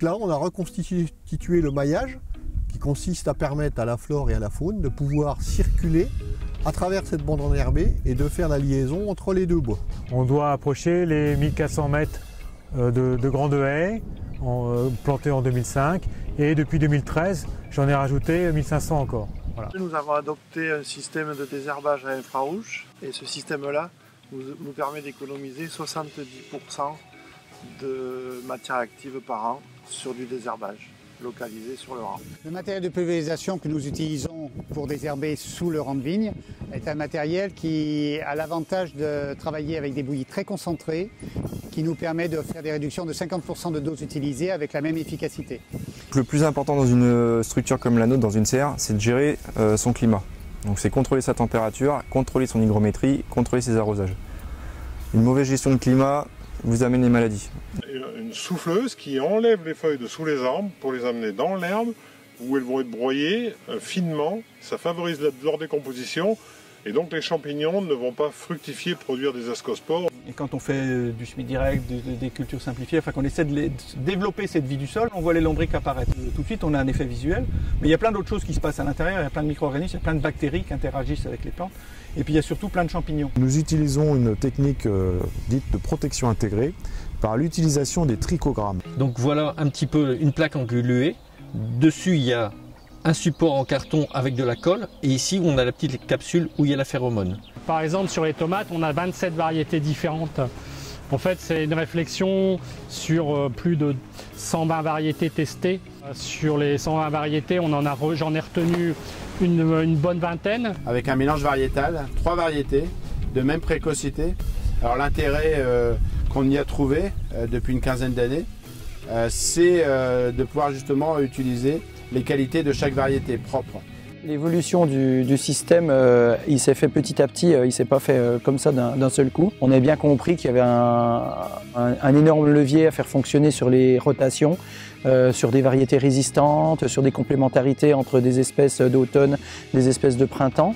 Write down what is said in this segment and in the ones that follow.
Là, on a reconstitué le maillage qui consiste à permettre à la flore et à la faune de pouvoir circuler à travers cette bande enherbée et de faire la liaison entre les deux bois. On doit approcher les 1400 mètres de grandes haies plantées en 2005 et depuis 2013, j'en ai rajouté 1500 encore. Voilà. Nous avons adopté un système de désherbage à infrarouge et ce système-là nous permet d'économiser 70% de matière active par an sur du désherbage localisé sur le rang. Le matériel de pulvérisation que nous utilisons pour désherber sous le rang de vigne est un matériel qui a l'avantage de travailler avec des bouillies très concentrées, qui nous permet de faire des réductions de 50% de doses utilisées avec la même efficacité. Le plus important dans une structure comme la nôtre, dans une serre, c'est de gérer son climat. Donc c'est contrôler sa température, contrôler son hygrométrie, contrôler ses arrosages. Une mauvaise gestion de climat vous amène les maladies. Une souffleuse qui enlève les feuilles de sous les arbres pour les amener dans l'herbe où elles vont être broyées finement. Ça favorise leur décomposition et donc les champignons ne vont pas fructifier, produire des ascospores. Et quand on fait du semis direct, des cultures simplifiées, enfin qu'on essaie de développer cette vie du sol, on voit les lombrics apparaître. Tout de suite, on a un effet visuel, mais il y a plein d'autres choses qui se passent à l'intérieur, il y a plein de micro-organismes, il y a plein de bactéries qui interagissent avec les plantes, et puis il y a surtout plein de champignons. Nous utilisons une technique dite de protection intégrée par l'utilisation des trichogrammes. Donc voilà un petit peu une plaque engluée, dessus il y a un support en carton avec de la colle et ici on a la petite capsule où il y a la phéromone. Par exemple sur les tomates on a 27 variétés différentes. En fait c'est une réflexion sur plus de 120 variétés testées. Sur les 120 variétés j'en ai retenu une bonne vingtaine. Avec un mélange variétal, 3 variétés de même précocité. Alors l'intérêt qu'on y a trouvé depuis une quinzaine d'années, c'est de pouvoir justement utiliser les qualités de chaque variété propre. L'évolution du système, il s'est fait petit à petit, il ne s'est pas fait comme ça d'un seul coup. On a bien compris qu'il y avait un énorme levier à faire fonctionner sur les rotations, sur des variétés résistantes, sur des complémentarités entre des espèces d'automne, des espèces de printemps.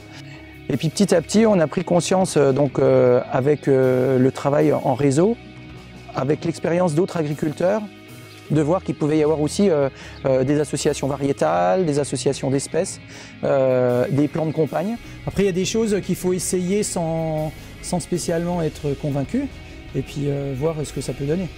Et puis petit à petit, on a pris conscience donc, avec le travail en réseau, avec l'expérience d'autres agriculteurs, de voir qu'il pouvait y avoir aussi des associations variétales, des associations d'espèces, des plans de campagne. Après, il y a des choses qu'il faut essayer sans spécialement être convaincu et puis voir ce que ça peut donner.